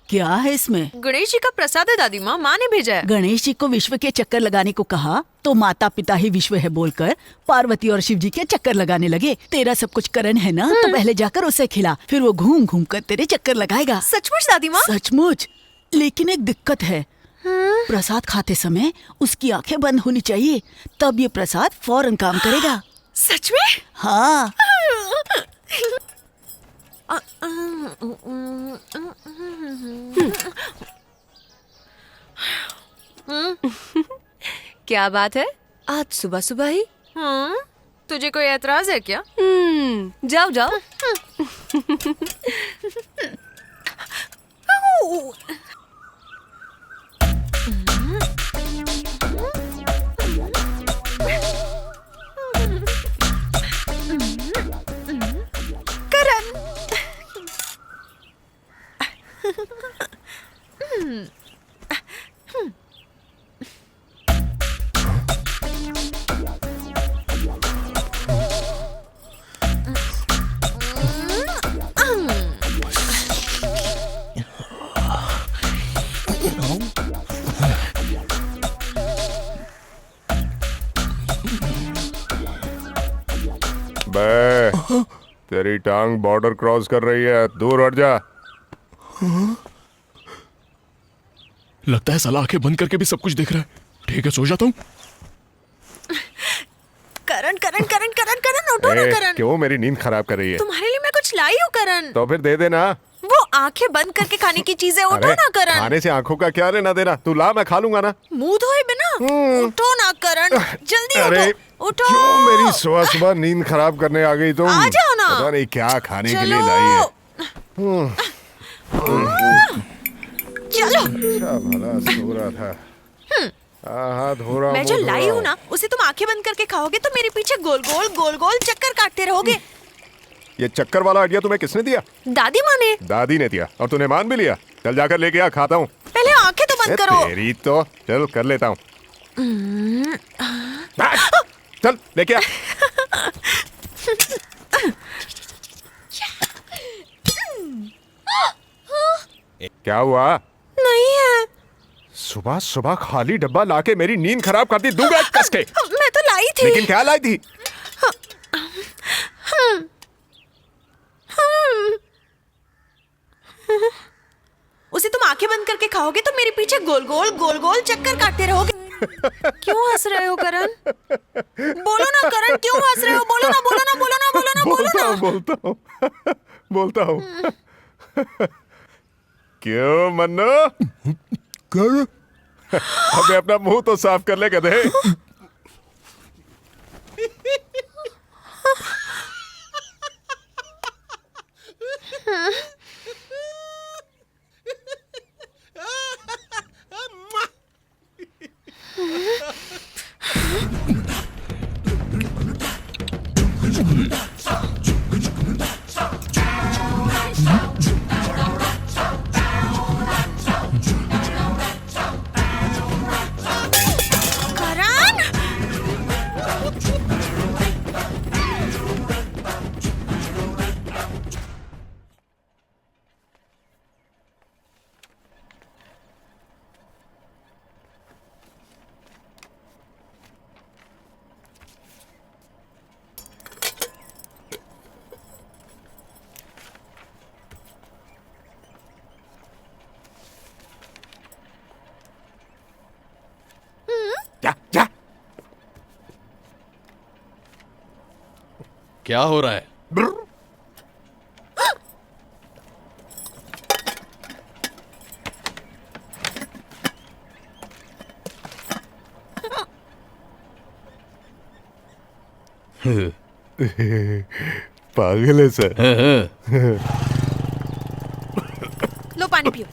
क्या है इसमें? गणेश जी का प्रसाद है दादी माँ, माँ ने भेजा है। गणेश जी को विश्व के चक्कर लगाने को कहा तो माता पिता ही विश्व है बोलकर पार्वती और शिव जी के चक्कर लगाने लगे। तेरा सब कुछ करण है ना, तो पहले जाकर उसे खिला, फिर वो घूम घूम कर तेरे चक्कर लगाएगा। सचमुच दादी माँ? सचमुच, लेकिन एक दिक्कत है। प्रसाद खाते समय उसकी आंखें बंद होनी चाहिए, तब ये प्रसाद फौरन काम करेगा। सच में? हाँ। क्या बात है, आज सुबह सुबह ही? तुझे कोई एतराज है क्या? जाओ जाओ। करण। बे, तेरी टांग बॉर्डर क्रॉस कर रही है, दूर हट जा। लगता है साला आंखें बंद करके भी सब कुछ देख रहा है। ठीक है, सो जाता हूँ। करण करण करण करण करण, उठो ना करण। क्यों मेरी नींद खराब कर रही है? तुम्हारे लिए मैं कुछ लाई हूँ करण। तो फिर दे देना। वो आंखें बंद करके खाने की चीजें, उठो अरे, ना करण। खाने से आंखों का क्या लेना देना? तू ला, मैं खा लूंगा ना। मुंह धोए बिना उठो ना करण, जल्दी अरे, उठो उठो। क्यों मेरी सुबह सुबह नींद खराब करने आ गई तुम? आ जाओ ना। पता नहीं क्या खाने के लिए चलो। लाई है। चलो। अच्छा भला सो रहा था। हाँ, धो रहा मैं जो धो लाई रहा हूँ ना, उसे तुम आंखें बंद करके खाओगे तो मेरे पीछे गोल गोल चक्कर काटते रहोगे। ये चक्कर वाला आइडिया तुम्हें किसने दिया? दादी माँ ने। दादी ने दिया, और तूने मान भी लिया। चल जाकर लेके आ, खाता हूँ। पहले आंखें तो बंद करो। तेरी तो चल कर लेता हूँ। चल लेके आ। क्या हुआ? नहीं है। सुबह सुबह खाली डब्बा लाके मेरी नींद खराब कर दी। दूंगा एक कस के। मैं तो लाई थी। लेकिन क्या लाई थी? उसे तुम आंखें बंद करके खाओगे तो मेरे पीछे गोल गोल चक्कर काटते रहोगे। क्यों हंस रहे हो करण? बोलो ना करण, क्यों हंस रहे हो? बोलो ना बोलो ना बोलो ना बोलो ना बोलो ना। बोलता हूँ क्यों मन्नो? अबे अपना मुंह तो साफ कर ले गधे। करण, जा जा। क्या हो रहा है? पागल है सर। लो पानी पियो।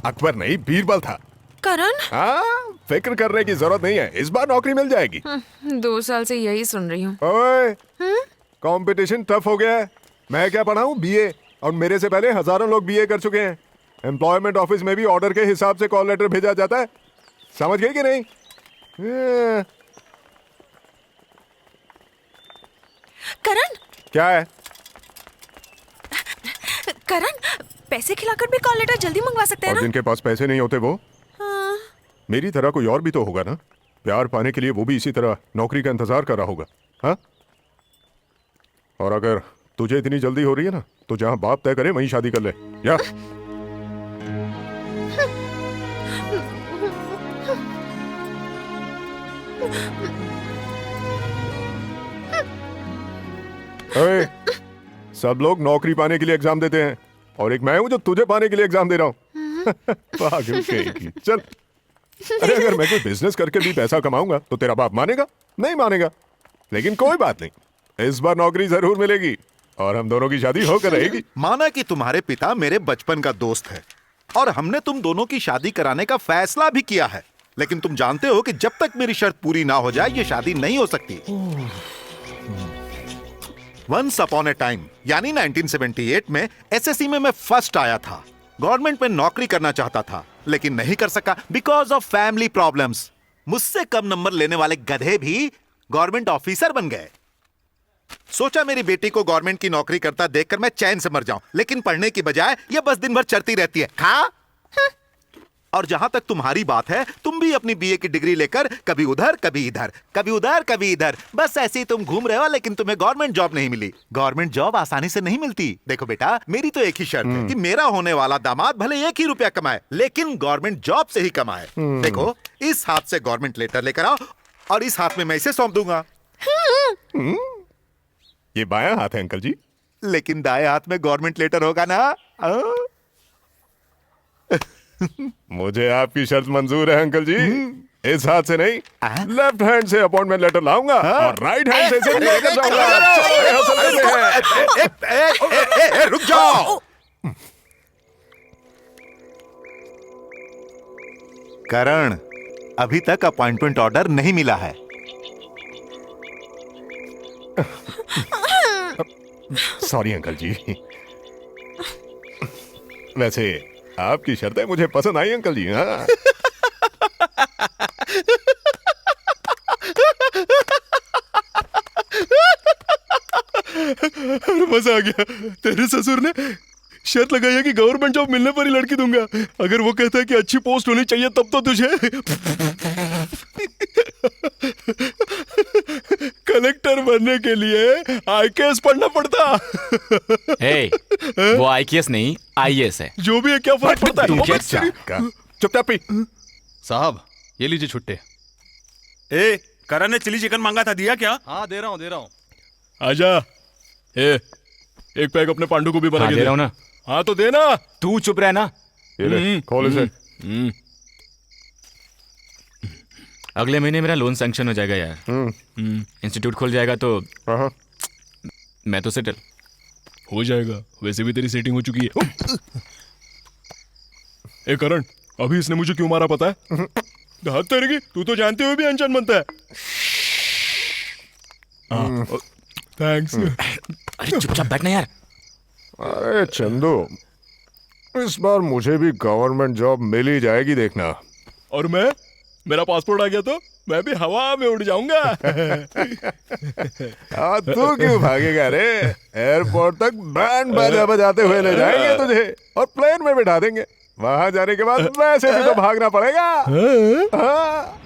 अकबर नहीं, बीरबल था। करण, हाँ, फिक्र करने की जरूरत नहीं है, इस बार नौकरी मिल जाएगी। 2 साल से यही सुन रही हूँ। ओए, कंपटीशन टफ हो गया है। मैं क्या पढ़ा हूँ? बीए, और मेरे से पहले हजारों लोग बीए कर चुके हैं। एम्प्लॉयमेंट ऑफिस में भी ऑर्डर के हिसाब से कॉल लेटर भेजा जाता है। समझ गई कि नहीं? करण क्या है? करण, पैसे खिलाकर भी कॉल लेटर जल्दी मंगवा सकते हैं और ना? जिनके पास पैसे नहीं होते वो? मेरी तरह कोई और भी तो होगा ना, प्यार पाने के लिए वो भी इसी तरह नौकरी का इंतजार कर रहा होगा। हाँ, और अगर तुझे इतनी जल्दी हो रही है ना, तो जहां बाप तय करे वहीं शादी कर ले। या अरे, सब लोग नौकरी पाने के लिए एग्जाम देते हैं और एक मैं हूं जो तुझे पाने के लिए एग्जाम दे रहा हूं। पागल कहीं। चल, अरे अगर मैं कोई बिजनेस करके भी पैसा कमाऊंगा तो तेरा बाप मानेगा? नहीं मानेगा। लेकिन कोई बात नहीं, इस बार नौकरी जरूर मिलेगी और हम दोनों की शादी होकर रहेगी। माना कि तुम्हारे पिता मेरे बचपन का दोस्त है और हमने तुम दोनों की शादी कराने का फैसला भी किया है, लेकिन तुम जानते हो कि जब तक मेरी शर्त पूरी ना हो जाए ये शादी नहीं हो सकती। वंस अपॉन ए टाइम यानी 1978 में एसएससी में मैं फर्स्ट आया था। गवर्नमेंट में नौकरी करना चाहता था लेकिन नहीं कर सका बिकॉज ऑफ फैमिली प्रॉब्लम्स। मुझसे कम नंबर लेने वाले गधे भी गवर्नमेंट ऑफिसर बन गए। सोचा मेरी बेटी को गवर्नमेंट की नौकरी करता देखकर मैं चैन से मर जाऊं, लेकिन पढ़ने की बजाय ये बस दिन भर चरती रहती है। खा और जहां तक तुम्हारी बात है, तुम भी अपनी बीए की डिग्री लेकर कभी उधर कभी इधर, कभी उधर कभी इधर, बस ऐसे ही तुम घूम रहे हो, लेकिन तुम्हें गवर्नमेंट जॉब नहीं मिली। गवर्नमेंट जॉब आसानी से नहीं मिलती। देखो बेटा, मेरी तो एक ही शर्त है कि मेरा होने वाला दामाद भले 1 ही रुपया कमाए लेकिन गवर्नमेंट जॉब से ही कमाए। देखो, इस हाथ से गवर्नमेंट लेटर लेकर आओ और इस हाथ में मैं इसे सौंप दूंगा। ये बायां हाथ है अंकल जी। लेकिन दाएं हाथ में गवर्नमेंट लेटर होगा ना। मुझे आपकी शर्त मंजूर है अंकल जी। इस हाथ से नहीं, लेफ्ट हैंड से अपॉइंटमेंट लेटर लाऊंगा और राइट हैंड से इसे लेकर जाऊंगा। चलो, हसल लेते हैं। रुक जाओ। करण, अभी तक अपॉइंटमेंट ऑर्डर नहीं मिला है। सॉरी अंकल जी। वैसे आपकी शर्तें मुझे पसंद आई अंकल जी। हाँ, मजा आ गया। तेरे ससुर ने शर्त लगाई है कि गवर्नमेंट जॉब मिलने पर ही लड़की दूंगा। अगर वो कहता है कि अच्छी पोस्ट होनी चाहिए तब तो तुझे कलेक्टर बनने के लिए आईकेएस पढ़ना पड़ता। हे, वो आईकेएस नहीं आईएएस है। जो भी है, क्या फर्क पड़ता है? तू क्या चुपचाप पी। साहब, ये लीजिए छुट्टे। ए, करण ने चिली चिकन मांगा था, दिया क्या? हाँ, दे रहा हूँ। आजा। एक पैक अपने पांडु को भी बना हाँ, के दे रहा हूं ना। हाँ तो देना। तू चुप रह ना। ये ले, खोल इसे। अगले महीने मेरा लोन सैंक्शन हो जाएगा यार। इंस्टीट्यूट खुल जाएगा तो हाँ, मैं तो सेटल हो जाएगा। वैसे भी तेरी सेटिंग हो चुकी है। ए करण, अभी इसने मुझे क्यों मारा पता है? हाथ तेरे की, तू तो जानते हुए भी अनजान बनता है। थैंक्स। अरे चुपचाप बैठना यार। अरे चंदू, इस बार मुझे भी गवर्नमेंट जॉब मिल ही जाएगी, देखना। और मेरा पासपोर्ट आ गया तो मैं भी हवा में उड़ जाऊंगा। तू क्यों भागेगा रे? एयरपोर्ट तक बैंड बाजा बजाते हुए ले जाएंगे तुझे और प्लेन में बिठा देंगे। वहां जाने के बाद वैसे भी तो भागना पड़ेगा। हाँ।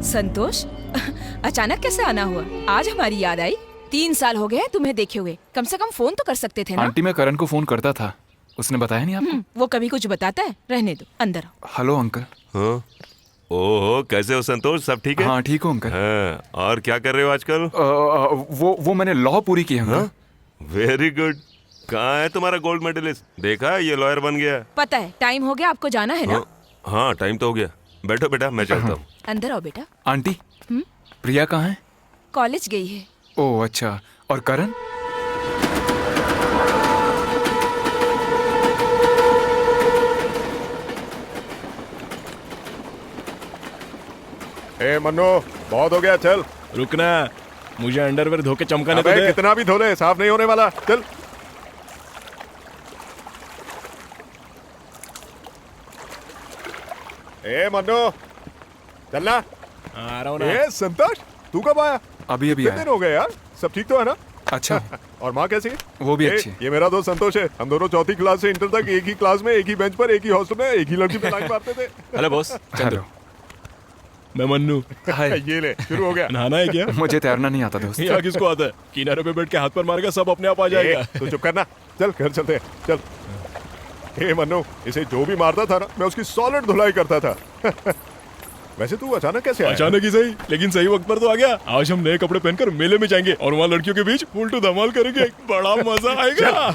संतोष, अचानक कैसे आना हुआ? आज हमारी याद आई। 3 साल हो गए तुम्हें देखे हुए, कम से कम फोन तो कर सकते थे ना। आंटी, मैं करण को फोन करता था, उसने बताया नहीं आपको? वो कभी कुछ बताता है? रहने दो, अंदर आओ। Hello uncle. हाँ? ओहो, कैसे हो संतोष? सब ठीक है? हाँ ठीक हूँ अंकल। हाँ, और क्या कर रहे हो आजकल? वो मैंने लॉ पूरी की है अंकल। Very good. कहाँ है तुम्हारा गोल्ड मेडलिस्ट? देखा, ये लॉयर बन गया। पता है, टाइम हो गया, आपको जाना है ना? हाँ, टाइम तो हो गया। बैठो बेटा मैं चलता हूँ। अंदर आओ बेटा। आंटी प्रिया कहाँ है? कॉलेज गई है। ओह अच्छा, और करण? ए मन्नू, बहुत हो गया, चल। रुकना, मुझे अंडरवेयर धो के चमकाने अबे तो दे। कितना भी धो ले, साफ नहीं होने वाला, चल। ए मन्नू, चलना। आ रहा हूँ ना। ए संतोष, तू कब आया? अभी कितने आया। दिन हो गए यार? सब ठीक तो है ना? अच्छा। और माँ कैसी है? वो भी ए, अच्छी है। ये मेरा दोस्त संतोष है। हम दोनों चौथी क्लास से इंटर तक एक ही क्लास में, एक ही बेंच पर, एक ही हॉस्टल में, एक ही लड़की पे लाइन मारते थे। Hello boss. हेलो। मैं मन्नू। हाय। ये ले, शुरू हो गया। नहाना है क्या? मुझे तैरना नहीं आता दोस्त। यहाँ किसको आता है? किनारे पे बैठ के हाथ पर मारेगा, सब अपने आप आ जाएगा। ए, तू चुप करना, चल घर चलते हैं, चल। ए मन्नू, इसे जो भी मारता था ना, मैं उसकी सॉलिड धुलाई करता था। वैसे तू अचानक कैसे आया? अचानक ही सही, लेकिन सही वक्त पर तो आ गया। आज हम नए कपड़े पहनकर मेले में जाएंगे और वहाँ लड़कियों के बीच उल्टू धमाल करेंगे। बड़ा मजा आएगा।